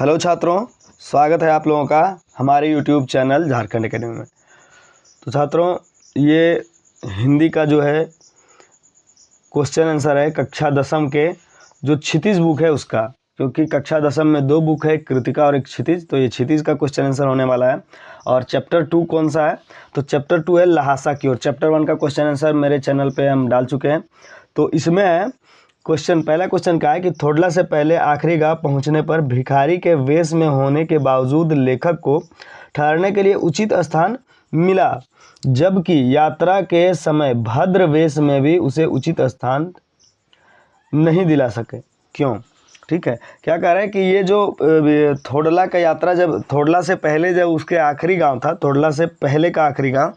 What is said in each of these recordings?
Hello छात्रों, स्वागत है आप लोगों का हमारे यूट्यूब चैनल झारखंड एकेडमी में। तो छात्रों, ये हिंदी का जो है क्वेश्चन आंसर है कक्षा दसम के जो क्षितिज बुक है उसका, क्योंकि कक्षा दसम में दो बुक है, एक कृतिका और एक क्षितिज। तो ये क्षितिज का क्वेश्चन आंसर होने वाला है। और चैप्टर 2 कौन सा है? तो चैप्टर 2 है लहासा की ओर। चैप्टर 1 का क्वेश्चन आंसर मेरे चैनल पे हम डाल चुके हैं। तो इसमें है पहला क्वेश्चन क्या है कि थोडला से पहले आखिरी गांव पहुंचने पर भिखारी के वेश में होने के बावजूद लेखक को ठहरने के लिए उचित स्थान मिला, जबकि यात्रा के समय भद्र वेश में भी उसे उचित स्थान नहीं दिला सके। क्यों? ठीक है, क्या कह रहा है कि ये जो थोडला का यात्रा, जब थोडला से पहले जब उसके आखिरी गांव था, थोडला से पहले का आखिरी गांव,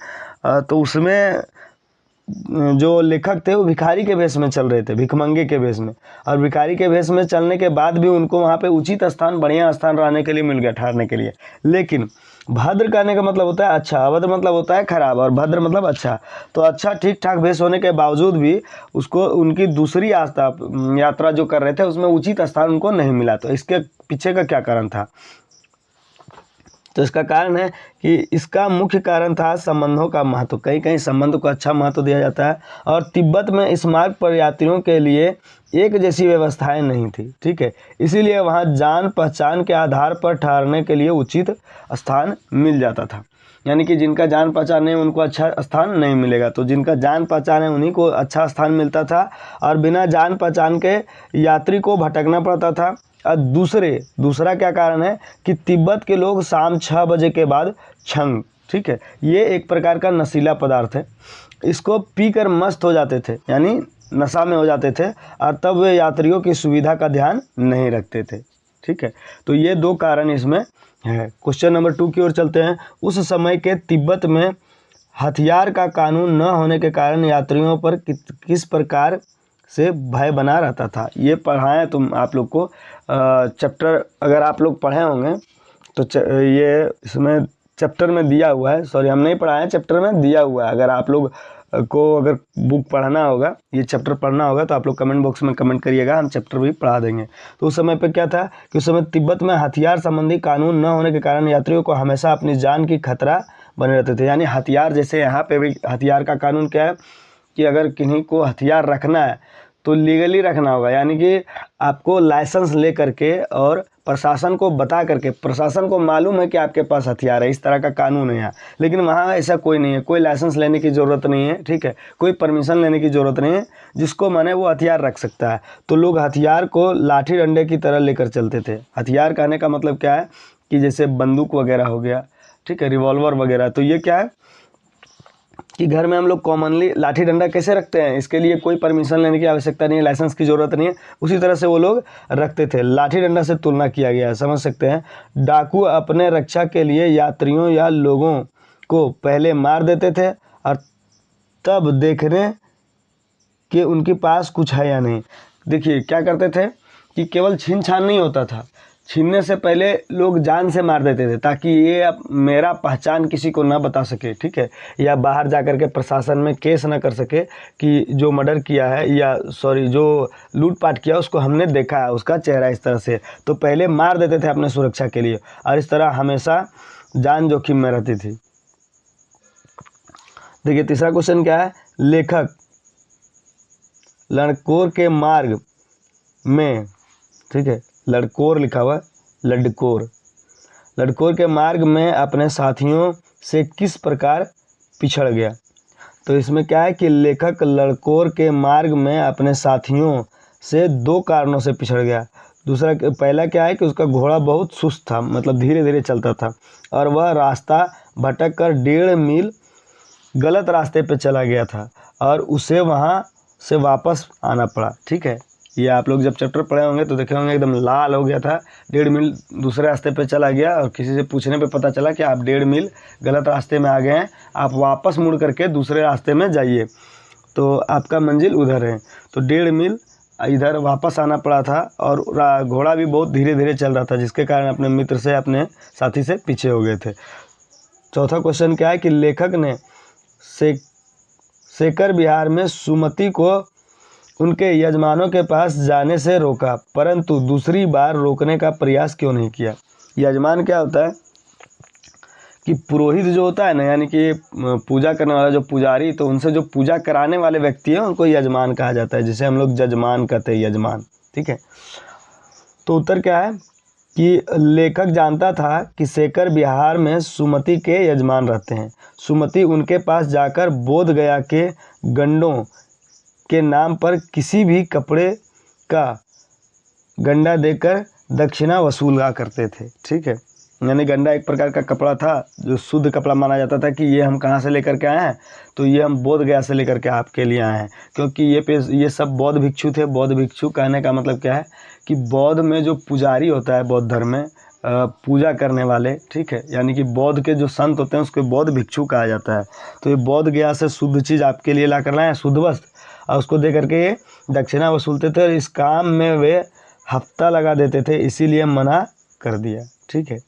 तो उसमें जो लेखक थे वो भिखारी के वेश में चल रहे थे, भिखमंगे के वेश में। और भिखारी के वेश में चलने के बाद भी उनको वहाँ पे उचित स्थान, बढ़िया स्थान रहने के लिए मिल गया, ठहरने के लिए। लेकिन भद्र कहने का मतलब होता है अच्छा, अभद्र मतलब होता है खराब, और भद्र मतलब अच्छा। तो अच्छा ठीक ठाक वेश होने के बावजूद भी उसको उनकी दूसरी यात्रा जो कर रहे थे उसमें उचित स्थान उनको नहीं मिला। तो इसके पीछे का क्या कारण था? तो इसका कारण है कि इसका मुख्य कारण था संबंधों का महत्व। कहीं कहीं संबंध को अच्छा महत्व दिया जाता है। और तिब्बत में इस मार्ग पर यात्रियों के लिए एक जैसी व्यवस्थाएं नहीं थी, ठीक है। इसीलिए वहाँ जान पहचान के आधार पर ठहरने के लिए उचित स्थान मिल जाता था। यानी कि जिनका जान पहचान है उनको अच्छा स्थान नहीं मिलेगा, तो जिनका जान पहचान है उन्हीं को अच्छा स्थान मिलता था। और बिना जान पहचान के यात्री को भटकना पड़ता था। और दूसरा क्या कारण है कि तिब्बत के लोग शाम 6 बजे के बाद छंग, ठीक है, ये एक प्रकार का नशीला पदार्थ है, इसको पीकर मस्त हो जाते थे, यानी नशा में हो जाते थे। और तब वे यात्रियों की सुविधा का ध्यान नहीं रखते थे, ठीक है। तो ये दो कारण इसमें है। क्वेश्चन नंबर 2 की ओर चलते हैं। उस समय के तिब्बत में हथियार का कानून न होने के कारण यात्रियों पर किस प्रकार से भय बना रहता था? ये पढ़ाएं तुम आप लोग को चैप्टर, अगर आप लोग पढ़े होंगे तो ये इसमें चैप्टर में दिया हुआ है। सॉरी, हम नहीं पढ़ाएं, चैप्टर में दिया हुआ है। अगर आप लोग को अगर बुक पढ़ना होगा, ये चैप्टर पढ़ना होगा, तो आप लोग कमेंट बॉक्स में कमेंट करिएगा, हम चैप्टर भी पढ़ा देंगे। तो उस समय पे क्या था कि उस समय तिब्बत में हथियार संबंधी कानून न होने के कारण यात्रियों को हमेशा अपनी जान की खतरा बने रहते थे। यानी हथियार, जैसे यहाँ पे भी हथियार का कानून क्या है कि अगर किन्हीं को हथियार रखना है तो लीगली रखना होगा, यानी कि आपको लाइसेंस ले करके और प्रशासन को बता करके, प्रशासन को मालूम है कि आपके पास हथियार है, इस तरह का कानून है यहाँ। लेकिन वहाँ ऐसा कोई नहीं है, कोई लाइसेंस लेने की ज़रूरत नहीं है, ठीक है, कोई परमिशन लेने की ज़रूरत नहीं है। जिसको माने वो हथियार रख सकता है। तो लोग हथियार को लाठी डंडे की तरह लेकर चलते थे। हथियार कहने का मतलब क्या है कि जैसे बंदूक वगैरह हो गया, ठीक है, रिवॉल्वर वगैरह। तो ये क्या है कि घर में हम लोग कॉमनली लाठी डंडा कैसे रखते हैं, इसके लिए कोई परमिशन लेने की आवश्यकता नहीं है, लाइसेंस की ज़रूरत नहीं है। उसी तरह से वो लोग रखते थे। लाठी डंडा से तुलना किया गया है, समझ सकते हैं। डाकू अपने रक्षा के लिए यात्रियों या लोगों को पहले मार देते थे और तब देखने कि उनके पास कुछ है या नहीं। देखिए क्या करते थे कि केवल छीन छान नहीं होता था, छीनने से पहले लोग जान से मार देते थे, ताकि ये अब मेरा पहचान किसी को ना बता सके, ठीक है, या बाहर जा कर के प्रशासन में केस ना कर सके कि जो मर्डर किया है, या सॉरी जो लूटपाट किया उसको हमने देखा है, उसका चेहरा इस तरह से। तो पहले मार देते थे अपने सुरक्षा के लिए, और इस तरह हमेशा जान जोखिम में रहती थी। देखिए तीसरा क्वेश्चन क्या है, लेखक लड़कोर के मार्ग में, ठीक है, लड़कोर लिखा हुआ है, लड़कोर के मार्ग में अपने साथियों से किस प्रकार पिछड़ गया? तो इसमें क्या है कि लेखक लड़कोर के मार्ग में अपने साथियों से दो कारणों से पिछड़ गया। पहला क्या है कि उसका घोड़ा बहुत सुस्त था, मतलब धीरे धीरे चलता था, और वह रास्ता भटक कर 1.5 मील गलत रास्ते पे चला गया था और उसे वहाँ से वापस आना पड़ा, ठीक है। ये आप लोग जब चैप्टर पढ़े होंगे तो देखे होंगे, एकदम लाल हो गया था, 1.5 मील दूसरे रास्ते पे चला गया, और किसी से पूछने पे पता चला कि आप 1.5 मील गलत रास्ते में आ गए हैं, आप वापस मुड़ करके दूसरे रास्ते में जाइए, तो आपका मंजिल उधर है। तो 1.5 मील इधर वापस आना पड़ा था, और घोड़ा भी बहुत धीरे धीरे चल रहा था, जिसके कारण अपने मित्र से, अपने साथी से पीछे हो गए थे। चौथा क्वेश्चन क्या है कि लेखक ने शेखर बिहार में सुमति को उनके यजमानों के पास जाने से रोका, परंतु दूसरी बार रोकने का प्रयास क्यों नहीं किया। यजमान क्या होता है कि पुरोहित जो होता है ना, यानी कि पूजा करने वाला जो पुजारी, तो उनसे जो पूजा कराने वाले व्यक्ति हैं उनको यजमान कहा जाता है, जिसे हम लोग जजमान कहते हैं, यजमान। ठीक है, तो उत्तर क्या है कि लेखक जानता था कि शेखर बिहार में सुमति के यजमान रहते हैं। सुमति उनके पास जाकर बोध गया के गंडों के नाम पर किसी भी कपड़े का गंडा देकर दक्षिणा वसूला करते थे। ठीक है, यानी गंडा एक प्रकार का कपड़ा था जो शुद्ध कपड़ा माना जाता था कि ये हम कहाँ से लेकर के आए हैं, तो ये हम बोध गया से लेकर के आपके लिए आए हैं, क्योंकि ये सब बौद्ध भिक्षु थे। बौद्ध भिक्षु कहने का मतलब क्या है कि बौद्ध में जो पुजारी होता है, बौद्ध धर्म में पूजा करने वाले, ठीक है, यानी कि बौद्ध के जो संत होते हैं उसको बौद्ध भिक्षु कहा जाता है। तो ये बोध गया से शुद्ध चीज़ आपके लिए ला कर लाए हैं, शुद्ध वस्त्र, और उसको दे करके ये दक्षिणा वसूलते थे, और इस काम में वे हफ्ता लगा देते थे, इसीलिए मना कर दिया। ठीक है,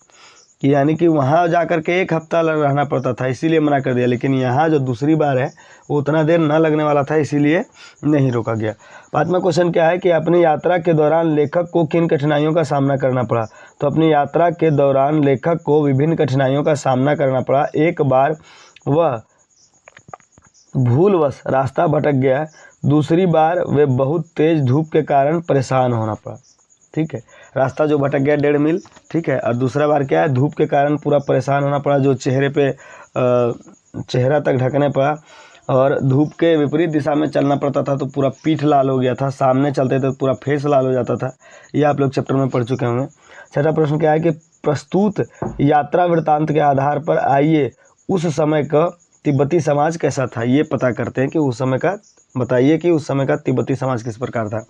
कि यानी कि वहाँ जा कर के 1 हफ्ता रहना पड़ता था, इसीलिए मना कर दिया। लेकिन यहाँ जो दूसरी बार है वो उतना देर न लगने वाला था, इसीलिए नहीं रोका गया। 5वां क्वेश्चन क्या है कि अपनी यात्रा के दौरान लेखक को किन कठिनाइयों का सामना करना पड़ा। तो अपनी यात्रा के दौरान लेखक को विभिन्न कठिनाइयों का सामना करना पड़ा। एक बार वह भूलवश रास्ता भटक गया, दूसरी बार वे बहुत तेज धूप के कारण परेशान होना पड़ा। ठीक है, रास्ता जो भटक गया 1.5 मील, ठीक है, और दूसरा बार क्या है, धूप के कारण पूरा परेशान होना पड़ा, जो चेहरे पे चेहरा तक ढकने पड़ा, और धूप के विपरीत दिशा में चलना पड़ता था तो पूरा पीठ लाल हो गया था, सामने चलते थे तो पूरा फेस लाल हो जाता था। ये आप लोग चैप्टर में पढ़ चुके होंगे। 6वां प्रश्न क्या है कि प्रस्तुत यात्रा वृत्तांत के आधार पर आइए उस समय का तिब्बती समाज कैसा था, ये पता करते हैं कि उस समय का, बताइए कि उस समय का तिब्बती समाज किस प्रकार था।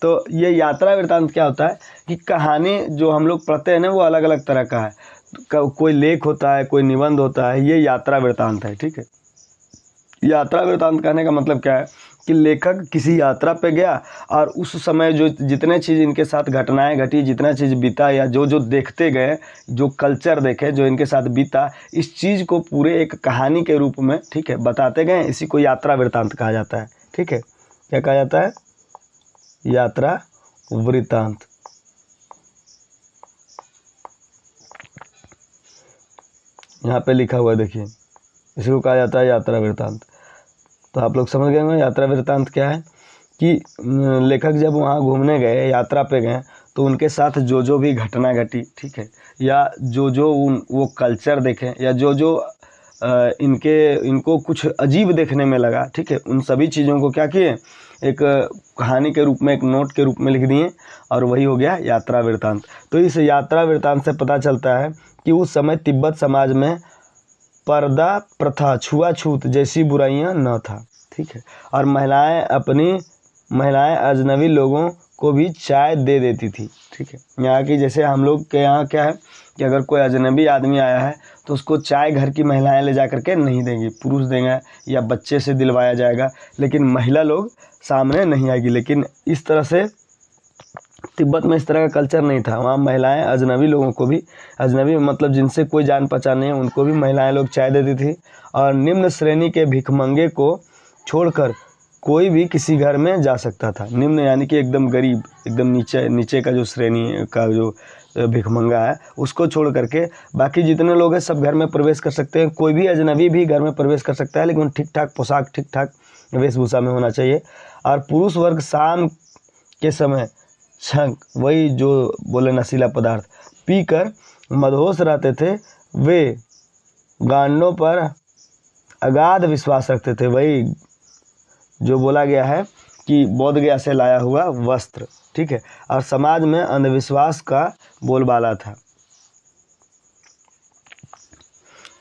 तो ये यात्रा वृत्तांत क्या होता है कि कहानी जो हम लोग पढ़ते हैं ना वो अलग अलग तरह का है, कोई लेख होता है, कोई निबंध होता है, ये यात्रा वृत्तांत है। ठीक है, यात्रा वृत्तांत कहने का मतलब क्या है कि लेखक किसी यात्रा पे गया और उस समय जो जितने चीज़ इनके साथ घटनाएं घटी, जितना चीज़ बीता, या जो जो देखते गए, जो कल्चर देखे, जो इनके साथ बीता, इस चीज़ को पूरे एक कहानी के रूप में, ठीक है, बताते गए, इसी को यात्रा वृत्तांत कहा जाता है। ठीक है, क्या कहा जाता है, यात्रा वृत्तांत। यहाँ पे लिखा हुआ है, देखिए, इसी को कहा जाता है यात्रा वृत्तांत। तो आप लोग समझ गए होंगे यात्रा वृत्तांत क्या है कि लेखक जब वहाँ घूमने गए, यात्रा पे गए, तो उनके साथ जो जो भी घटना घटी, ठीक है, या जो जो वो कल्चर देखे, या जो जो इनको कुछ अजीब देखने में लगा, ठीक है, उन सभी चीज़ों को क्या किए, एक कहानी के रूप में, एक नोट के रूप में लिख दिए, और वही हो गया यात्रा वृत्तांत। तो इस यात्रा वृत्तांत से पता चलता है कि उस समय तिब्बत समाज में पर्दा प्रथा, छुआछूत जैसी बुराइयां न था। ठीक है, और महिलाएं अजनबी लोगों को भी चाय दे देती थी। ठीक है, यहाँ की जैसे हम लोग के यहाँ क्या है कि अगर कोई अजनबी आदमी आया है तो उसको चाय घर की महिलाएं ले जा करके नहीं देंगी, पुरुष देंगे या बच्चे से दिलवाया जाएगा, लेकिन महिला लोग सामने नहीं आएगी। लेकिन इस तरह से तिब्बत में इस तरह का कल्चर नहीं था। वहाँ महिलाएं अजनबी लोगों को भी, अजनबी मतलब जिनसे कोई जान पहचान नहीं है, उनको भी महिलाएं लोग चाय देती थी। और निम्न श्रेणी के भिखमंगे को छोड़कर कोई भी किसी घर में जा सकता था। निम्न यानी कि एकदम गरीब, एकदम नीचे का जो श्रेणी का जो भिखमंगा है, उसको छोड़ करके बाकी जितने लोग हैं सब घर में प्रवेश कर सकते हैं। कोई भी अजनबी भी घर में प्रवेश कर सकता है, लेकिन ठीक ठाक पोशाक, ठीक ठाक वेशभूषा में होना चाहिए। और पुरुष वर्ग शाम के समय छंक, वही जो बोले नशीला पदार्थ, पीकर मदहोश रहते थे। वे गांडों पर अगाध विश्वास रखते थे, वही जो बोला गया है कि बोध गया से लाया हुआ वस्त्र। ठीक है, और समाज में अंधविश्वास का बोलबाला था।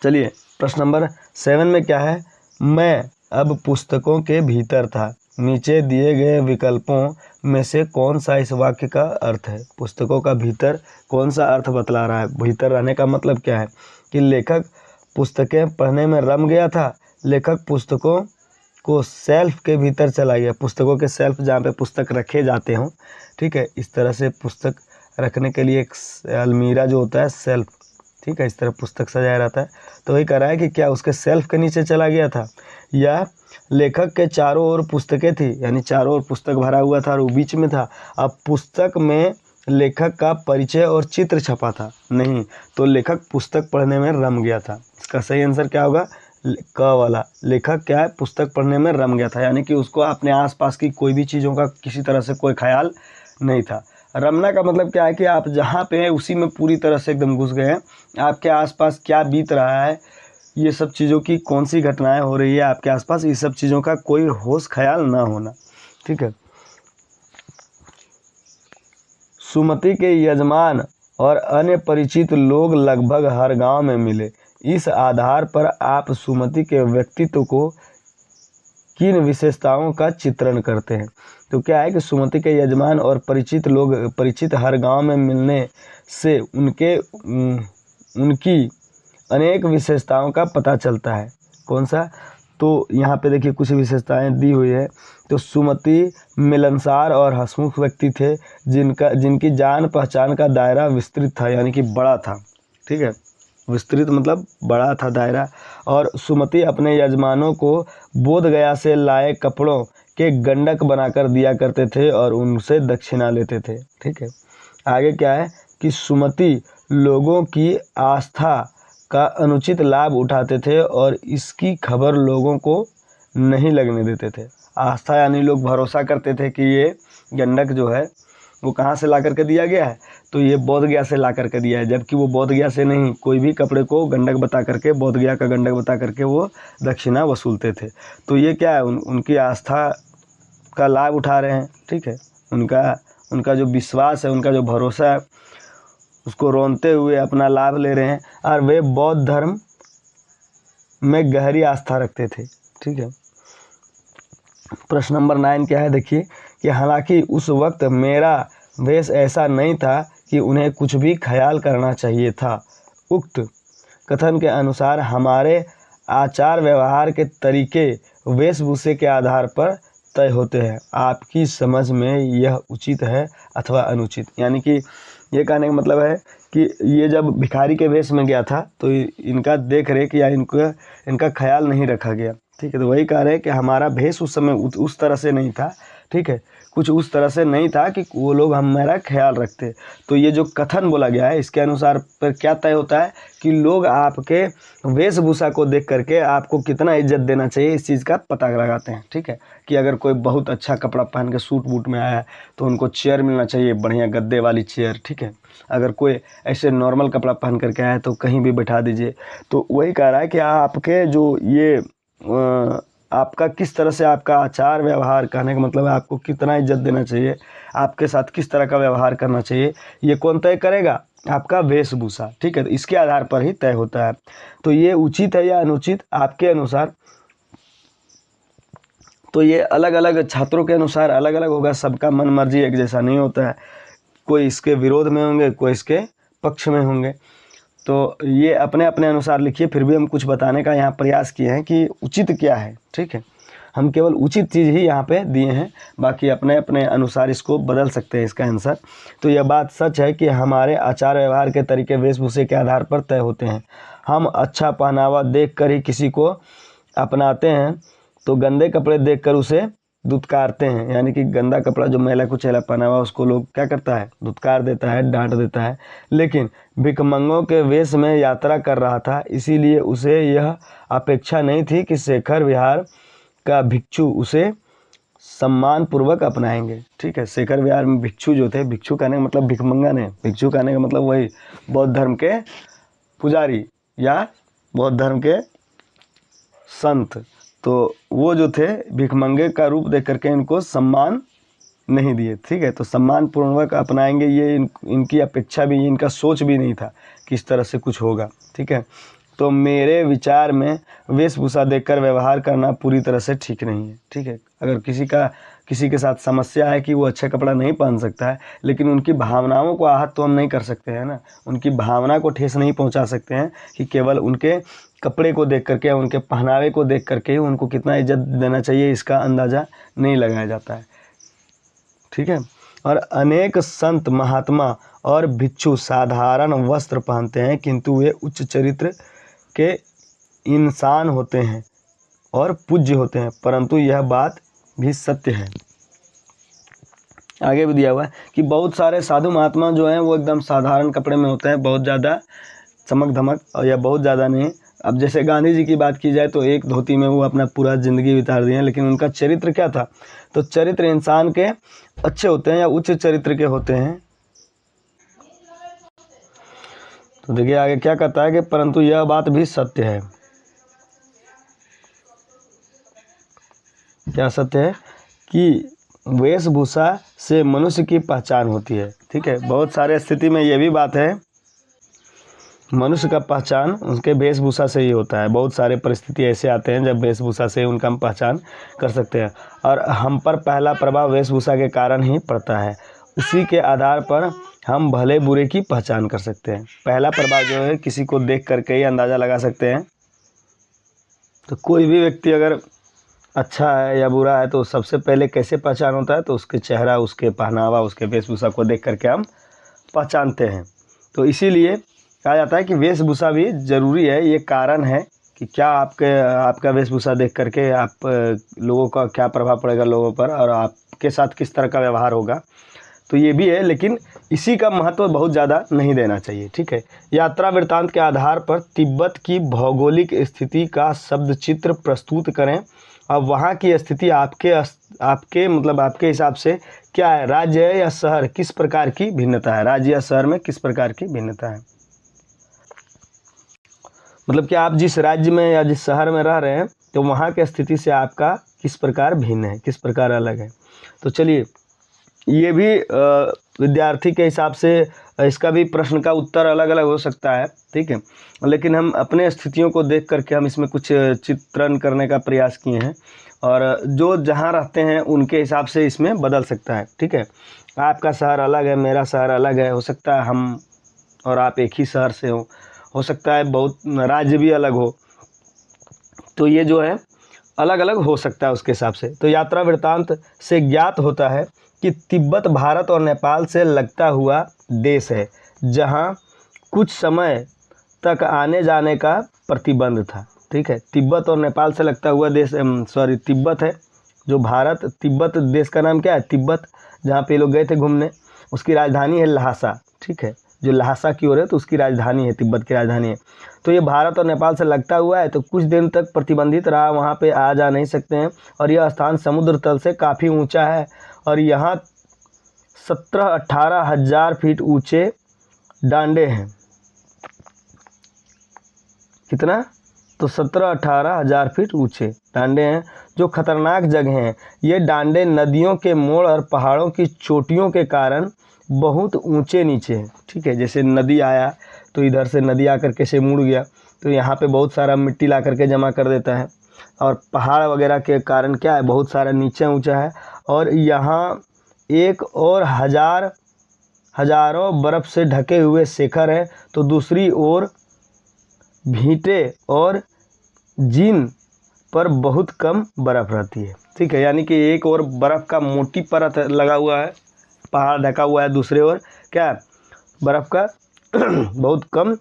चलिए प्रश्न नंबर 7 में क्या है, मैं अब पुस्तकों के भीतर था, नीचे दिए गए विकल्पों में से कौन सा इस वाक्य का अर्थ है। पुस्तकों का भीतर कौन सा अर्थ बतला रहा है। भीतर रहने का मतलब क्या है कि लेखक पुस्तकें पढ़ने में रम गया था। लेखक पुस्तकों को सेल्फ के भीतर चला गया, पुस्तकों के सेल्फ जहाँ पे पुस्तक रखे जाते हों, ठीक है, इस तरह से पुस्तक रखने के लिए एक अलमीरा जो होता है, सेल्फ, ठीक है, इस तरह पुस्तक सजाया रहता है। तो वही कह रहा है कि क्या उसके सेल्फ के नीचे चला गया था, या लेखक के चारों ओर पुस्तकें थी, यानी चारों ओर पुस्तक भरा हुआ था और वो बीच में था। अब पुस्तक में लेखक का परिचय और चित्र छपा था नहीं, तो लेखक पुस्तक पढ़ने में रम गया था। इसका सही आंसर क्या होगा? क वाला। लेखक क्या है? पुस्तक पढ़ने में रम गया था, यानी कि उसको अपने आसपास की कोई भी चीज़ों का किसी तरह से कोई ख्याल नहीं था। रमना का मतलब क्या है कि आप जहाँ पे हैं उसी में पूरी तरह से एकदम घुस गए हैं। आपके आसपास क्या बीत रहा है, ये सब चीज़ों की कौन सी घटनाएं हो रही है आपके आसपास, ये सब चीज़ों का कोई होश ख्याल ना होना। ठीक है। सुमति के यजमान और अन्य परिचित लोग लगभग हर गांव में मिले। इस आधार पर आप सुमति के व्यक्तित्व को किन विशेषताओं का चित्रण करते हैं? तो क्या है कि सुमति के यजमान और परिचित हर गांव में मिलने से उनकी अनेक विशेषताओं का पता चलता है। कौन सा? तो यहाँ पे देखिए कुछ विशेषताएं दी हुई है। तो सुमति मिलनसार और हंसमुख व्यक्ति थे, जिनकी जान पहचान का दायरा विस्तृत था, यानी कि बड़ा था। ठीक है, विस्तृत मतलब बड़ा था दायरा। और सुमति अपने यजमानों को बोधगया से लाए कपड़ों के गंडक बनाकर दिया करते थे और उनसे दक्षिणा लेते थे। ठीक है, आगे क्या है कि सुमति लोगों की आस्था का अनुचित लाभ उठाते थे और इसकी खबर लोगों को नहीं लगने देते थे। आस्था यानी लोग भरोसा करते थे कि ये गंडक जो है वो कहाँ से ला करके दिया गया है, तो ये बोधगया से ला करके दिया है, जबकि वो बोधगया से नहीं, कोई भी कपड़े को गंडक बता करके, बोधगया का गंडक बता करके वो दक्षिणा वसूलते थे। तो ये क्या है, उनकी आस्था का लाभ उठा रहे हैं। ठीक है, उनका जो विश्वास है, उनका जो भरोसा है, उसको रोनते हुए अपना लाभ ले रहे हैं। और वे बौद्ध धर्म में गहरी आस्था रखते थे। ठीक है, प्रश्न नंबर 9 क्या है देखिए कि हालांकि उस वक्त मेरा वेश ऐसा नहीं था कि उन्हें कुछ भी ख्याल करना चाहिए था। उक्त कथन के अनुसार हमारे आचार व्यवहार के तरीके वेशभूषे के आधार पर तय होते हैं। आपकी समझ में यह उचित है अथवा अनुचित? यानी कि ये कहने का मतलब है कि ये जब भिखारी के वेश में गया था तो इनका देख रेख या इनका ख्याल नहीं रखा गया। ठीक है, तो वही कह रहे हैं कि हमारा भेष उस समय उस तरह से नहीं था। ठीक है, कुछ उस तरह से नहीं था कि वो लोग हमारा ख्याल रखते। तो ये जो कथन बोला गया है इसके अनुसार पर क्या तय होता है कि लोग आपके वेशभूषा को देख करके आपको कितना इज्जत देना चाहिए, इस चीज़ का पता लगाते हैं। ठीक है, कि अगर कोई बहुत अच्छा कपड़ा पहन के सूट बूट में आया है तो उनको चेयर मिलना चाहिए, बढ़िया गद्दे वाली चेयर। ठीक है, अगर कोई ऐसे नॉर्मल कपड़ा पहन करके आया है तो कहीं भी बैठा दीजिए। तो वही कह रहा है कि आपके जो ये आपका किस तरह से आपका आचार व्यवहार, कहने का मतलब है आपको कितना इज्जत देना चाहिए, आपके साथ किस तरह का व्यवहार करना चाहिए, ये कौन तय करेगा? आपका वेशभूषा। ठीक है, तो इसके आधार पर ही तय होता है। तो ये उचित है या अनुचित आपके अनुसार? तो ये अलग अलग छात्रों के अनुसार अलग अलग होगा, सबका मन मर्जी एक जैसा नहीं होता है। कोई इसके विरोध में होंगे, कोई इसके पक्ष में होंगे। तो ये अपने अपने अनुसार लिखिए, फिर भी हम कुछ बताने का यहाँ प्रयास किए हैं कि उचित क्या है। ठीक है, हम केवल उचित चीज़ ही यहाँ पे दिए हैं, बाकी अपने अपने अनुसार इसको बदल सकते हैं इसका आंसर। तो यह बात सच है कि हमारे आचार व्यवहार के तरीके वेशभूषे के आधार पर तय होते हैं। हम अच्छा पहनावा देख कर ही किसी को अपनाते हैं, तो गंदे कपड़े देखकर उसे धुतकारते हैं। यानी कि गंदा कपड़ा जो मैला कुचैला पहना हुआ उसको लोग क्या करता है? धुतकार देता है, डांट देता है। लेकिन भिखमंगों के वेश में यात्रा कर रहा था, इसीलिए उसे यह अपेक्षा नहीं थी कि शेखर विहार का भिक्षु उसे सम्मान पूर्वक अपनाएंगे। ठीक है, शेखर विहार में भिक्षु जो थे, भिक्षु कहने का मतलब भिखमंगा नहीं, भिक्षु कहने का मतलब वही बौद्ध धर्म के पुजारी या बौद्ध धर्म के संत, तो वो जो थे भिखमंगे का रूप देख करके इनको सम्मान नहीं दिए। ठीक है, तो सम्मान पूर्वक अपनाएंगे, ये इनकी अपेक्षा भी, इनका सोच भी नहीं था कि इस तरह से कुछ होगा। ठीक है, तो मेरे विचार में वेशभूषा देखकर व्यवहार करना पूरी तरह से ठीक नहीं है। ठीक है, अगर किसी के साथ समस्या है कि वो अच्छा कपड़ा नहीं पहन सकता है, लेकिन उनकी भावनाओं को आहत तो हम नहीं कर सकते हैं ना, उनकी भावना को ठेस नहीं पहुंचा सकते हैं कि केवल उनके कपड़े को देख करके, उनके पहनावे को देख करके उनको कितना इज्जत देना चाहिए इसका अंदाज़ा नहीं लगाया जाता है। ठीक है, और अनेक संत महात्मा और भिक्षु साधारण वस्त्र पहनते हैं, किंतु वे उच्च चरित्र के इंसान होते हैं। और पूज्य होते हैं, परंतु यह बात भी सत्य है। आगे भी दिया हुआ है कि बहुत सारे साधु महात्मा जो हैं वो एकदम साधारण कपड़े में होते हैं, बहुत ज़्यादा चमक धमक और या बहुत ज़्यादा नहीं। अब जैसे गांधी जी की बात की जाए तो एक धोती में वो अपना पूरा ज़िंदगी बिता दिए हैं, लेकिन उनका चरित्र क्या था? तो चरित्र इंसान के अच्छे होते हैं या उच्च चरित्र के होते हैं। तो देखिए आगे क्या कहता है कि परंतु यह बात भी सत्य है। क्या सत्य है? कि वेशभूषा से मनुष्य की पहचान होती है। ठीक है, बहुत सारे स्थिति में ये भी बात है, मनुष्य का पहचान उसके वेशभूषा से ही होता है। बहुत सारे परिस्थिति ऐसे आते हैं जब वेशभूषा से उनका हम पहचान कर सकते हैं, और हम पर पहला प्रभाव वेशभूषा के कारण ही पड़ता है। उसी के आधार पर हम भले बुरे की पहचान कर सकते हैं। पहला प्रभाव जो है किसी को देख करके ही अंदाज़ा लगा सकते हैं। तो कोई भी व्यक्ति अगर अच्छा है या बुरा है तो सबसे पहले कैसे पहचान होता है? तो उसके चेहरा, उसके पहनावा, उसके वेशभूषा को देख करके हम पहचानते हैं। तो इसीलिए कहा जाता है कि वेशभूषा भी ज़रूरी है। ये कारण है कि क्या आपका वेशभूषा देख करके आप लोगों का क्या प्रभाव पड़ेगा लोगों पर, और आपके साथ किस तरह का व्यवहार होगा। तो ये भी है, लेकिन इसी का महत्व बहुत ज़्यादा नहीं देना चाहिए। ठीक है, यात्रा वृत्तांत के आधार पर तिब्बत की भौगोलिक स्थिति का शब्द चित्र प्रस्तुत करें। अब वहाँ की स्थिति आपके मतलब आपके हिसाब से क्या है? राज्य है या शहर? किस प्रकार की भिन्नता है? राज्य या शहर में किस प्रकार की भिन्नता है? मतलब कि आप जिस राज्य में या जिस शहर में रह रहे हैं तो वहाँ की स्थिति से आपका किस प्रकार भिन्न है, किस प्रकार अलग है। तो चलिए, ये भी विद्यार्थी के हिसाब से इसका भी प्रश्न का उत्तर अलग अलग हो सकता है। ठीक है, लेकिन हम अपने स्थितियों को देख करके हम इसमें कुछ चित्रण करने का प्रयास किए हैं, और जो जहाँ रहते हैं उनके हिसाब से इसमें बदल सकता है। ठीक है, आपका शहर अलग है, मेरा शहर अलग है, हो सकता है हम और आप एक ही शहर से हो सकता है बहुत राज्य भी अलग हो। तो ये जो है अलग अलग हो सकता है उसके हिसाब से। तो यात्रा वृत्तांत से ज्ञात होता है कि तिब्बत भारत और नेपाल से लगता हुआ देश है, जहाँ कुछ समय तक आने जाने का प्रतिबंध था। ठीक है, तिब्बत और नेपाल से लगता हुआ देश, तिब्बत है जो भारत, तिब्बत देश का नाम क्या है? तिब्बत, जहाँ पे लोग गए थे घूमने, उसकी राजधानी है लहासा। ठीक है, जो लहासा की ओर है तो उसकी राजधानी है, तिब्बत की राजधानी है। तो ये भारत और नेपाल से लगता हुआ है, तो कुछ दिन तक प्रतिबंधित रहा, वहाँ पे आ जा नहीं सकते हैं। और यह स्थान समुद्र तल से काफ़ी ऊंचा है, और यहाँ 17-18 हज़ार फीट ऊंचे डांडे हैं। कितना? तो 17-18 हज़ार फीट ऊंचे डांडे हैं, जो खतरनाक जगह हैं। ये डांडे नदियों के मोड़ और पहाड़ों की चोटियों के कारण बहुत ऊंचे नीचे हैं। ठीक है, जैसे नदी आया तो इधर से नदी आकर के से मुड़ गया, तो यहाँ पे बहुत सारा मिट्टी ला करके जमा कर देता है, और पहाड़ वगैरह के कारण क्या है, बहुत सारा नीचे ऊंचा है। और यहाँ एक और हजारों बर्फ़ से ढके हुए शिखर हैं, तो दूसरी ओर भीटे और जिन पर बहुत कम बर्फ़ रहती है। ठीक है, यानी कि एक और बर्फ़ का मोटी परत लगा हुआ है, पहाड़ ढका हुआ है, दूसरे ओर क्या है, बर्फ़ का बहुत कम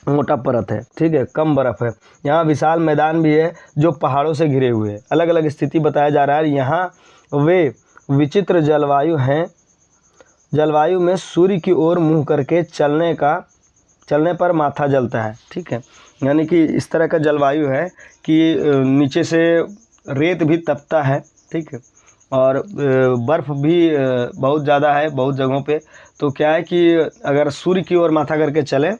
मोटा परत है। ठीक है, कम बर्फ़ है। यहाँ विशाल मैदान भी है जो पहाड़ों से घिरे हुए हैं। अलग अलग स्थिति बताया जा रहा है। यहाँ वे विचित्र जलवायु हैं, जलवायु में सूर्य की ओर मुँह करके चलने पर माथा जलता है। ठीक है, यानी कि इस तरह का जलवायु है कि नीचे से रेत भी तपता है। ठीक है, और बर्फ़ भी बहुत ज़्यादा है बहुत जगहों पे। तो क्या है कि अगर सूर्य की ओर माथा करके चले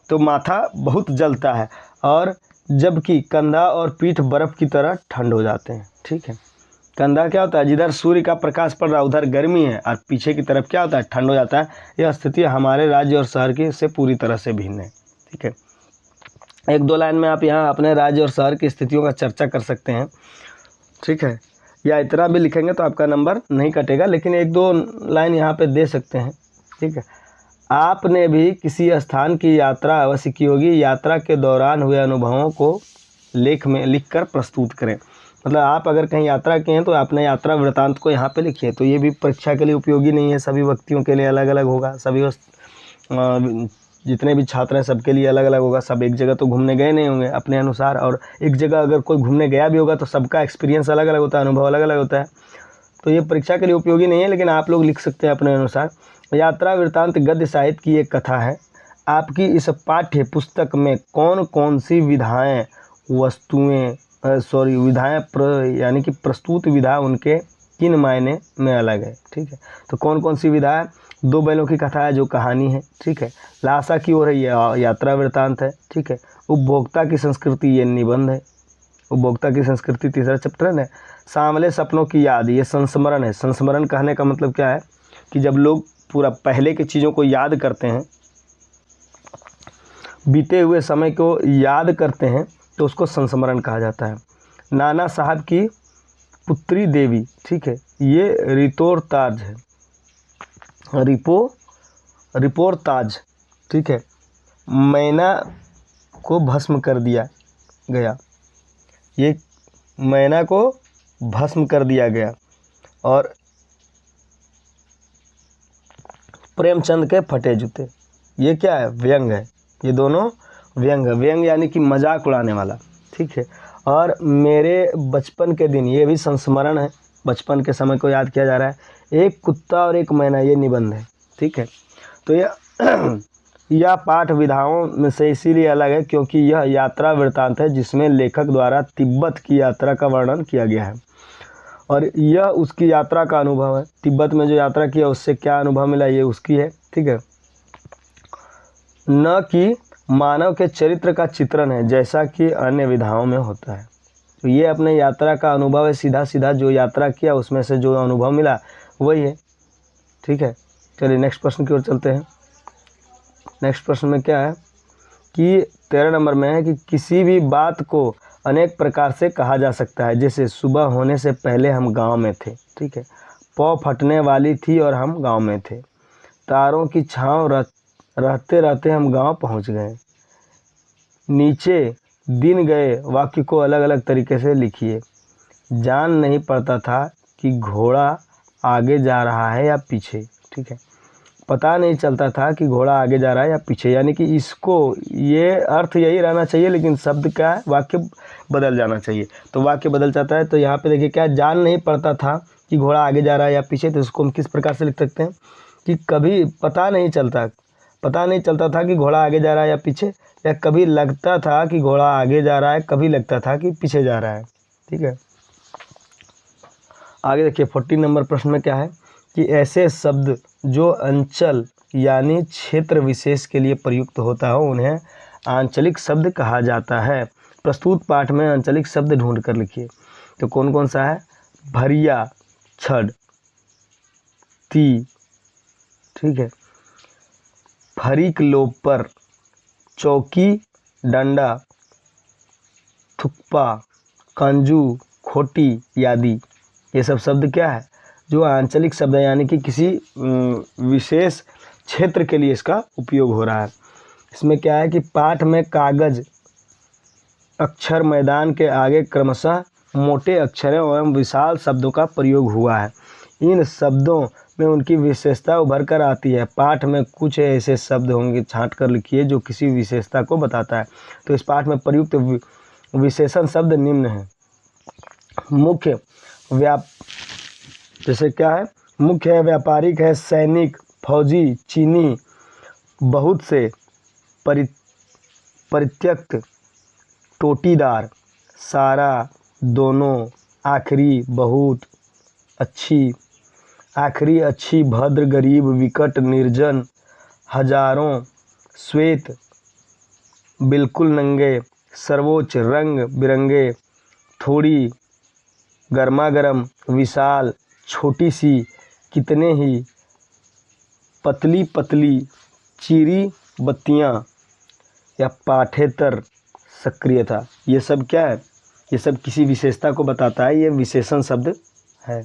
तो माथा बहुत जलता है, और जबकि कंधा और पीठ बर्फ़ की तरह ठंड हो जाते हैं। ठीक है, कंधा क्या होता है, जिधर सूर्य का प्रकाश पड़ रहा है उधर गर्मी है, और पीछे की तरफ क्या होता है, ठंड हो जाता है। यह स्थिति हमारे राज्य और शहर की से पूरी तरह से भिन्न है। ठीक है, एक दो लाइन में आप यहाँ अपने राज्य और शहर की स्थितियों का चर्चा कर सकते हैं। ठीक है, या इतना भी लिखेंगे तो आपका नंबर नहीं कटेगा, लेकिन एक दो लाइन यहाँ पे दे सकते हैं। ठीक है, आपने भी किसी स्थान की यात्रा अवश्य की होगी। यात्रा के दौरान हुए अनुभवों को लेख में लिखकर प्रस्तुत करें। मतलब आप अगर कहीं यात्रा किए हैं तो आपने यात्रा वृत्तांत को यहाँ पे लिखिए। तो ये भी परीक्षा के लिए उपयोगी नहीं है, सभी व्यक्तियों के लिए अलग अलग होगा, सभी जितने भी छात्र हैं सबके लिए अलग अलग होगा। सब एक जगह तो घूमने गए नहीं होंगे अपने अनुसार, और एक जगह अगर कोई घूमने गया भी होगा तो सबका एक्सपीरियंस अलग अलग होता है, अनुभव अलग अलग होता है। तो ये परीक्षा के लिए उपयोगी नहीं है, लेकिन आप लोग लिख सकते हैं अपने अनुसार। यात्रा वृत्तांत गद्य साहित्य की एक कथा है। आपकी इस पाठ्य पुस्तक में कौन कौन सी विधाएँ वस्तुएँ विधाएँ यानी कि प्रस्तुत विधा उनके किन मायने में अलग है। ठीक है, तो कौन कौन सी विधा है? दो बैलों की कथा है जो कहानी है। ठीक है, लासा की ओर है ये यात्रा वृत्तांत है। ठीक है, उपभोक्ता की संस्कृति ये निबंध है। उपभोक्ता की संस्कृति तीसरा चैप्टर है। सांवले सपनों की याद ये संस्मरण है। संस्मरण कहने का मतलब क्या है कि जब लोग पूरा पहले की चीज़ों को याद करते हैं, बीते हुए समय को याद करते हैं, तो उसको संस्मरण कहा जाता है। नाना साहब की पुत्री देवी, ठीक है, ये रिपोर्ताज है। रिपोर्ताज, ठीक है। मैना को भस्म कर दिया गया, ये मैना को भस्म कर दिया गया। और प्रेमचंद के फटे जूते, ये क्या है? व्यंग है। ये दोनों व्यंग है। व्यंग यानी कि मजाक उड़ाने वाला। ठीक है, और मेरे बचपन के दिन, ये भी संस्मरण है, बचपन के समय को याद किया जा रहा है। एक कुत्ता और एक मैना, ये निबंध है। ठीक है, तो यह पाठ विधाओं में से इसीलिए अलग है क्योंकि यह यात्रा वृत्तांत है जिसमें लेखक द्वारा तिब्बत की यात्रा का वर्णन किया गया है, और यह उसकी यात्रा का अनुभव है। तिब्बत में जो यात्रा किया उससे क्या अनुभव मिला, ये उसकी है। ठीक है, न कि मानव के चरित्र का चित्रण है जैसा कि अन्य विधाओं में होता है। तो ये अपने यात्रा का अनुभव है, सीधा सीधा जो यात्रा किया उसमें से जो अनुभव मिला वही है। ठीक है, चलिए नेक्स्ट प्रश्न की ओर चलते हैं। नेक्स्ट प्रश्न में क्या है कि 13 नंबर में है कि किसी भी बात को अनेक प्रकार से कहा जा सकता है, जैसे सुबह होने से पहले हम गांव में थे। ठीक है, पौ फटने वाली थी और हम गांव में थे। तारों की छांव रहते रहते हम गांव पहुंच गए। नीचे दिन गए वाक्य को अलग अलग तरीके से लिखिए। जान नहीं पड़ता था कि घोड़ा आगे जा रहा है या पीछे। ठीक है, पता नहीं चलता था कि घोड़ा आगे जा रहा है या पीछे, यानी कि इसको, ये अर्थ यही रहना चाहिए लेकिन शब्द का वाक्य बदल जाना चाहिए। तो वाक्य बदल जाता है। तो यहाँ पे देखिए क्या, जान नहीं पड़ता था कि घोड़ा आगे जा रहा है या पीछे, तो इसको हम किस प्रकार से लिख सकते हैं कि कभी पता नहीं चलता था कि घोड़ा आगे जा रहा है या पीछे, या कभी लगता था कि घोड़ा आगे जा रहा है, कभी लगता था कि पीछे जा रहा है। ठीक है, आगे देखिए 14 नंबर प्रश्न में क्या है कि ऐसे शब्द जो अंचल यानी क्षेत्र विशेष के लिए प्रयुक्त होता हो उन्हें आंचलिक शब्द कहा जाता है। प्रस्तुत पाठ में आंचलिक शब्द ढूंढ कर लिखिए। तो कौन कौन सा है? भरिया, छड़, ती, ठीक है, फरीक लोप पर, चौकी, डंडा, थुक्पा, कंजू, खोटी, यादी। ये सब शब्द क्या है? जो आंचलिक शब्द है, यानी कि किसी विशेष क्षेत्र के लिए इसका उपयोग हो रहा है। इसमें क्या है कि पाठ में कागज अक्षर मैदान के आगे क्रमशः मोटे अक्षरों एवं विशाल शब्दों का प्रयोग हुआ है। इन शब्दों में उनकी विशेषता उभर कर आती है। पाठ में कुछ ऐसे शब्द होंगे, छांट कर लिखिए, जो किसी विशेषता को बताता है। तो इस पाठ में प्रयुक्त विशेषण शब्द निम्न हैं। मुख्य जैसे क्या है? मुख्य है, व्यापारिक है, सैनिक, फौजी, चीनी, बहुत से, परित्यक्त, टोटीदार, सारा, दोनों, आखिरी, बहुत, अच्छी, आखिरी, अच्छी, भद्र, गरीब, विकट, निर्जन, हजारों, श्वेत, बिल्कुल नंगे, सर्वोच्च, रंग बिरंगे, थोड़ी, गर्मा गर्म, विशाल, छोटी सी, कितने ही, पतली पतली, चीरी बत्तियां, या पाठेतर, सक्रियता। ये सब क्या है? ये सब किसी विशेषता को बताता है, ये विशेषण शब्द है।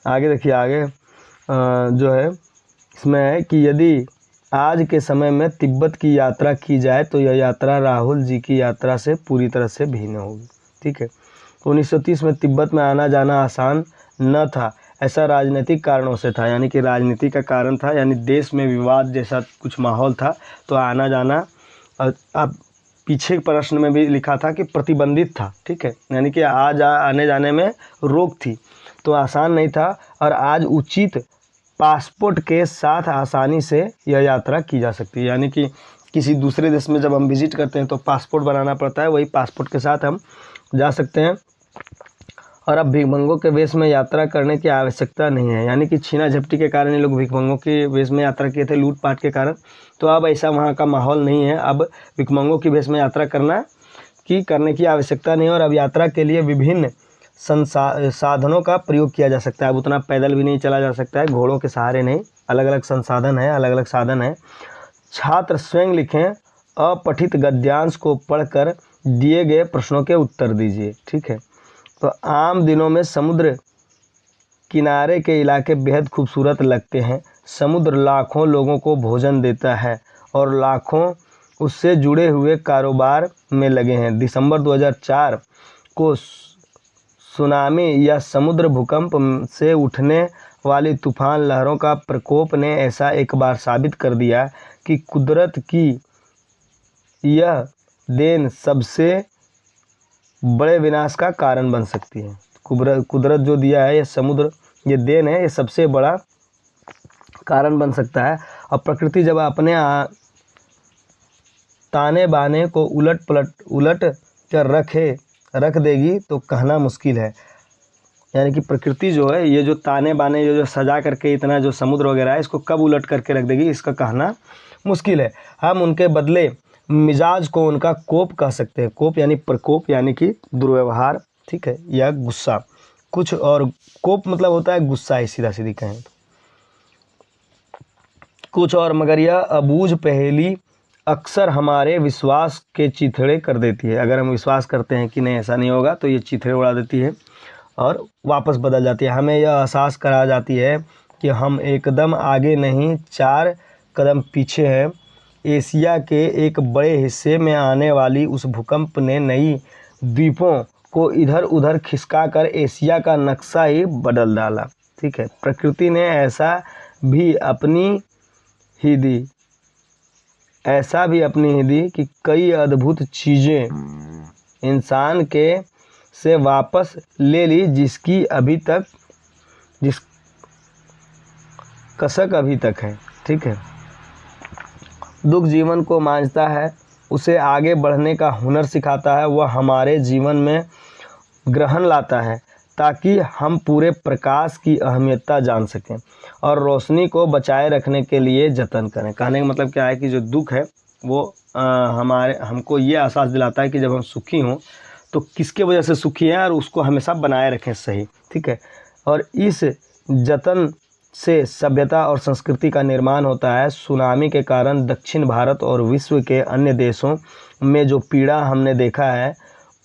आगे देखिए, आगे जो है इसमें है कि यदि आज के समय में तिब्बत की यात्रा की जाए तो यह यात्रा राहुल जी की यात्रा से पूरी तरह से भिन्न होगी। ठीक है, 1930 में तिब्बत में आना जाना आसान न था। ऐसा राजनीतिक कारणों से था, यानी कि राजनीति का कारण था, यानी देश में विवाद जैसा कुछ माहौल था, तो आना जाना अब पीछे प्रश्न में भी लिखा था कि प्रतिबंधित था, ठीक है, यानी कि आने जाने में रोक थी, तो आसान नहीं था। और आज उचित पासपोर्ट के साथ आसानी से यह यात्रा की जा सकती है, यानी कि किसी दूसरे देश में जब हम विजिट करते हैं तो पासपोर्ट बनाना पड़ता है, वही पासपोर्ट के साथ हम जा सकते हैं। और अब भिखमंगों के वेश में यात्रा करने की आवश्यकता नहीं है, यानी कि छीना झपटी के कारण ये लोग भिखमंगों के वेश में यात्रा किए थे, लूटपाट के कारण। तो अब ऐसा वहाँ का माहौल नहीं है, अब भिखमंगों की वेश में यात्रा करने की आवश्यकता नहीं है। और अब यात्रा के लिए विभिन्न साधनों का प्रयोग किया जा सकता है। अब उतना पैदल भी नहीं चला जा सकता है, घोड़ों के सहारे नहीं, अलग अलग संसाधन है, अलग अलग साधन है। छात्र स्वयं लिखें, अपठित गद्यांश को पढ़कर दिए गए प्रश्नों के उत्तर दीजिए, ठीक है। तो आम दिनों में समुद्र किनारे के इलाके बेहद खूबसूरत लगते हैं। समुद्र लाखों लोगों को भोजन देता है और लाखों उससे जुड़े हुए कारोबार में लगे हैं। दिसंबर 2004 को सुनामी या समुद्र भूकंप से उठने वाली तूफान लहरों का प्रकोप ने ऐसा एक बार साबित कर दिया कि कुदरत की यह देन सबसे बड़े विनाश का कारण बन सकती है। कुदरत जो दिया है, ये समुद्र, ये देन है, ये सबसे बड़ा कारण बन सकता है। और प्रकृति जब अपने ताने बाने को उलट कर रख देगी तो कहना मुश्किल है। यानी कि प्रकृति जो है, ये जो ताने बाने जो सजा करके इतना जो समुद्र वगैरह है, इसको कब उलट करके रख देगी, इसका कहना मुश्किल है। हम उनके बदले मिजाज को उनका कोप कह सकते हैं। कोप यानी प्रकोप, यानी कि दुर्व्यवहार, ठीक है, या गुस्सा कुछ। और कोप मतलब होता है गुस्सा ही, सीधा सीधी कहें तो कुछ और। मगर यह अबूझ पहेली अक्सर हमारे विश्वास के चिथड़े कर देती है। अगर हम विश्वास करते हैं कि नहीं ऐसा नहीं होगा, तो ये चिथड़े उड़ा देती है और वापस बदल जाती है। हमें यह एहसास करा जाती है कि हम एकदम आगे नहीं, 4 कदम पीछे हैं। एशिया के एक बड़े हिस्से में आने वाली उस भूकंप ने नई द्वीपों को इधर उधर खिसकाकर एशिया का नक्शा ही बदल डाला, ठीक है। प्रकृति ने ऐसा भी अपनी ही दी कि कई अद्भुत चीज़ें इंसान के से वापस ले ली, जिस कसक अभी तक है, ठीक है। दुख जीवन को मांझता है, उसे आगे बढ़ने का हुनर सिखाता है। वह हमारे जीवन में ग्रहण लाता है ताकि हम पूरे प्रकाश की अहमियतता जान सकें और रोशनी को बचाए रखने के लिए जतन करें। कहने का मतलब क्या है कि जो दुख है वो हमको ये एहसास दिलाता है कि जब हम सुखी हों तो किसके वजह से सुखी हैं, और उसको हमेशा बनाए रखें सही, ठीक है। और इस जतन से सभ्यता और संस्कृति का निर्माण होता है। सुनामी के कारण दक्षिण भारत और विश्व के अन्य देशों में जो पीड़ा हमने देखा है,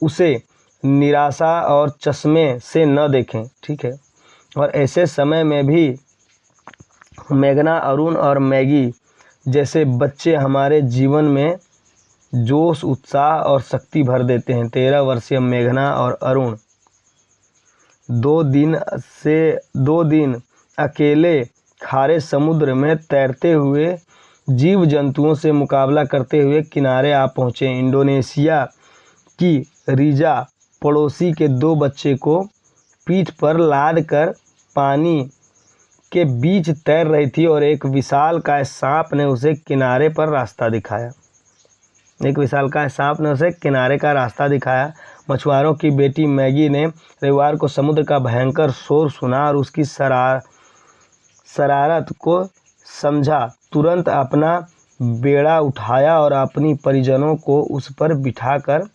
उसे निराशा और चश्मे से न देखें, ठीक है। और ऐसे समय में भी मेघना, अरुण और मैगी जैसे बच्चे हमारे जीवन में जोश, उत्साह और शक्ति भर देते हैं। 13 वर्षीय मेघना और अरुण 2 दिन अकेले खारे समुद्र में तैरते हुए जीव जंतुओं से मुकाबला करते हुए किनारे आ पहुँचे। इंडोनेशिया की रीजा पड़ोसी के 2 बच्चे को पीठ पर लाद कर पानी के बीच तैर रही थी और एक विशालकाय सांप ने उसे किनारे का रास्ता दिखाया। मछुआरों की बेटी मैगी ने रविवार को समुद्र का भयंकर शोर सुना और उसकी शरारत को समझा। तुरंत अपना बेड़ा उठाया और अपनी परिजनों को उस पर बिठाकर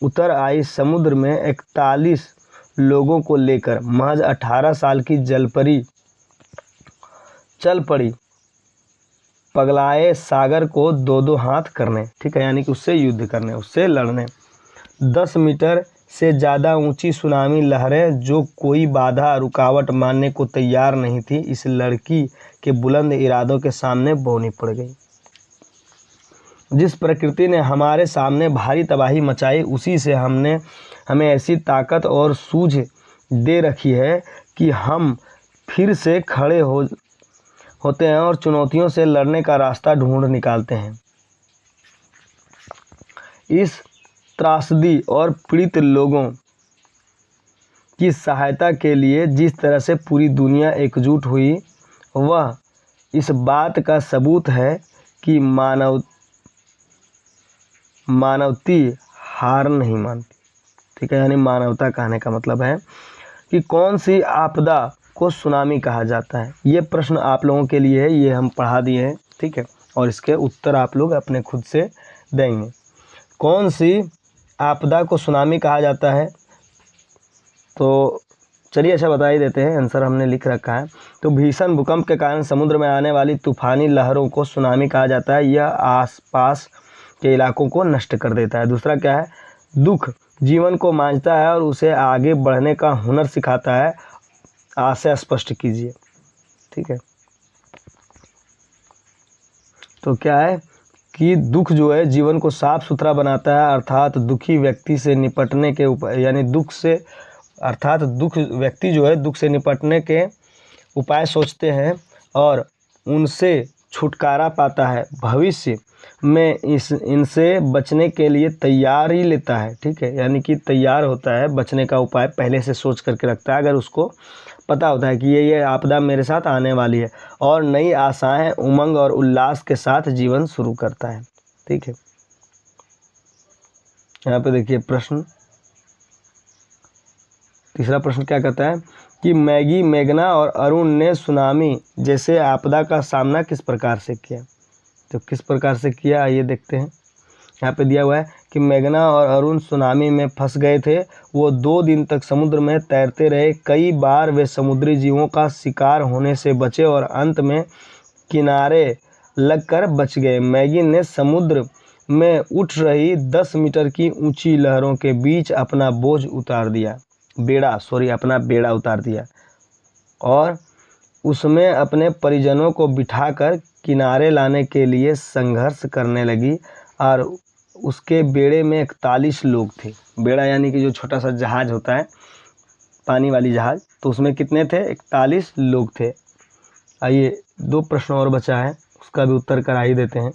उतर आई। समुद्र में 41 लोगों को लेकर महज 18 साल की जलपरी चल पड़ी पगलाए सागर को 2-2 हाथ करने, ठीक है, यानी कि उससे युद्ध करने, उससे लड़ने। 10 मीटर से ज़्यादा ऊंची सुनामी लहरें जो कोई बाधा रुकावट मानने को तैयार नहीं थी, इस लड़की के बुलंद इरादों के सामने बौनी पड़ गई। जिस प्रकृति ने हमारे सामने भारी तबाही मचाई, उसी से हमें ऐसी ताकत और सूझ दे रखी है कि हम फिर से खड़े होते हैं और चुनौतियों से लड़ने का रास्ता ढूंढ निकालते हैं। इस त्रासदी और पीड़ित लोगों की सहायता के लिए जिस तरह से पूरी दुनिया एकजुट हुई, वह इस बात का सबूत है कि मानवती हार नहीं मानती। ठीक है, यानी मानवता कहने का मतलब है कि कौन सी आपदा को सुनामी कहा जाता है। ये प्रश्न आप लोगों के लिए है, ये हम पढ़ा दिए हैं। ठीक है, और इसके उत्तर आप लोग अपने खुद से देंगे। कौन सी आपदा को सुनामी कहा जाता है, तो चलिए अच्छा बता ही देते हैं, आंसर हमने लिख रखा है। तो भीषण भूकंप के कारण समुद्र में आने वाली तूफानी लहरों को सुनामी कहा जाता है। यह आसपास के इलाकों को नष्ट कर देता है। दूसरा क्या है, दुख जीवन को मांझता है और उसे आगे बढ़ने का हुनर सिखाता है। आशय स्पष्ट कीजिए। ठीक है, तो क्या है कि दुख जो है जीवन को साफ सुथरा बनाता है, अर्थात दुखी व्यक्ति से निपटने के उपाय, यानी दुख व्यक्ति जो है दुख से निपटने के उपाय सोचते हैं और उनसे छुटकारा पाता है। भविष्य में इनसे बचने के लिए तैयारी लेता है। ठीक है, यानी कि तैयार होता है, बचने का उपाय पहले से सोच करके रखता है। अगर उसको पता होता है कि ये आपदा मेरे साथ आने वाली है, और नई आशाएं, उमंग और उल्लास के साथ जीवन शुरू करता है। ठीक है, यहाँ पे देखिए प्रश्न, तीसरा प्रश्न क्या कहता है कि मैगी, मेघना और अरुण ने सुनामी जैसे आपदा का सामना किस प्रकार से किया। तो किस प्रकार से किया आइए देखते हैं। यहाँ पे दिया हुआ है कि मेघना और अरुण सुनामी में फंस गए थे। वो 2 दिन तक समुद्र में तैरते रहे। कई बार वे समुद्री जीवों का शिकार होने से बचे और अंत में किनारे लगकर बच गए। मैगी ने समुद्र में उठ रही 10 मीटर की ऊंची लहरों के बीच अपना बेड़ा उतार दिया और उसमें अपने परिजनों को बिठाकर किनारे लाने के लिए संघर्ष करने लगी। और उसके बेड़े में 41 लोग थे। बेड़ा यानी कि जो छोटा सा जहाज होता है, पानी वाली जहाज, तो उसमें कितने थे, 41 लोग थे। आइए 2 प्रश्न और बचा है, उसका भी उत्तर करा ही देते हैं।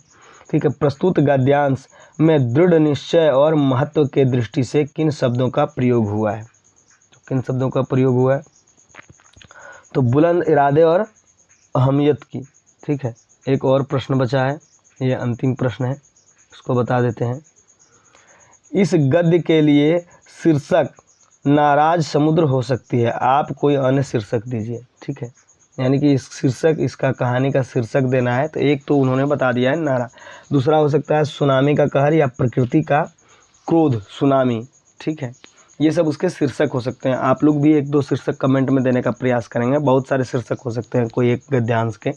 ठीक है, प्रस्तुत गद्यांश में दृढ़ निश्चय और महत्व के दृष्टि से किन शब्दों का प्रयोग हुआ है। तो किन शब्दों का प्रयोग हुआ है, तो बुलंद इरादे और अहमियत की। ठीक है, एक और प्रश्न बचा है, ये अंतिम प्रश्न है, उसको बता देते हैं। इस गद्य के लिए शीर्षक नाराज समुद्र हो सकती है। आप कोई अन्य शीर्षक दीजिए। ठीक है, यानी कि इस शीर्षक, इसका कहानी का शीर्षक देना है। तो एक तो उन्होंने बता दिया है नारा, दूसरा हो सकता है सुनामी का कहर या प्रकृति का क्रोध, सुनामी। ठीक है, ये सब उसके शीर्षक हो सकते हैं। आप लोग भी 1-2 शीर्षक कमेंट में देने का प्रयास करेंगे। बहुत सारे शीर्षक हो सकते हैं कोई एक गद्यांश के।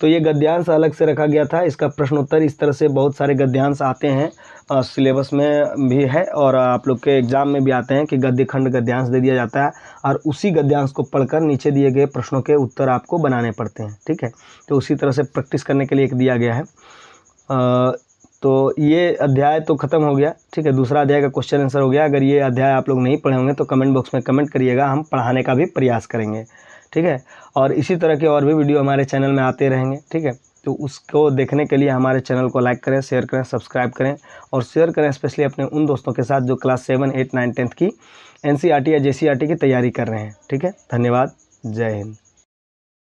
तो ये गद्यांश अलग से रखा गया था। इसका प्रश्न उत्तर इस तरह से बहुत सारे गद्यांश आते हैं, सिलेबस में भी है और आप लोग के एग्ज़ाम में भी आते हैं कि गद्य खंड गद्यांश दे दिया जाता है और उसी गद्यांश को पढ़कर नीचे दिए गए प्रश्नों के उत्तर आपको बनाने पड़ते हैं। ठीक है, तो उसी तरह से प्रैक्टिस करने के लिए एक दिया गया है। तो ये अध्याय तो ख़त्म हो गया। ठीक है, दूसरा अध्याय का क्वेश्चन आंसर हो गया। अगर ये अध्याय आप लोग नहीं पढ़े होंगे तो कमेंट बॉक्स में कमेंट करिएगा, हम पढ़ाने का भी प्रयास करेंगे। ठीक है, और इसी तरह के और भी वीडियो हमारे चैनल में आते रहेंगे। ठीक है, तो उसको देखने के लिए हमारे चैनल को लाइक करें, शेयर करें, सब्सक्राइब करें और शेयर करें स्पेशली अपने उन दोस्तों के साथ जो क्लास 7, 8, 9, 10 की NCERT या JCERT की तैयारी कर रहे हैं। ठीक है, धन्यवाद, जय हिंद।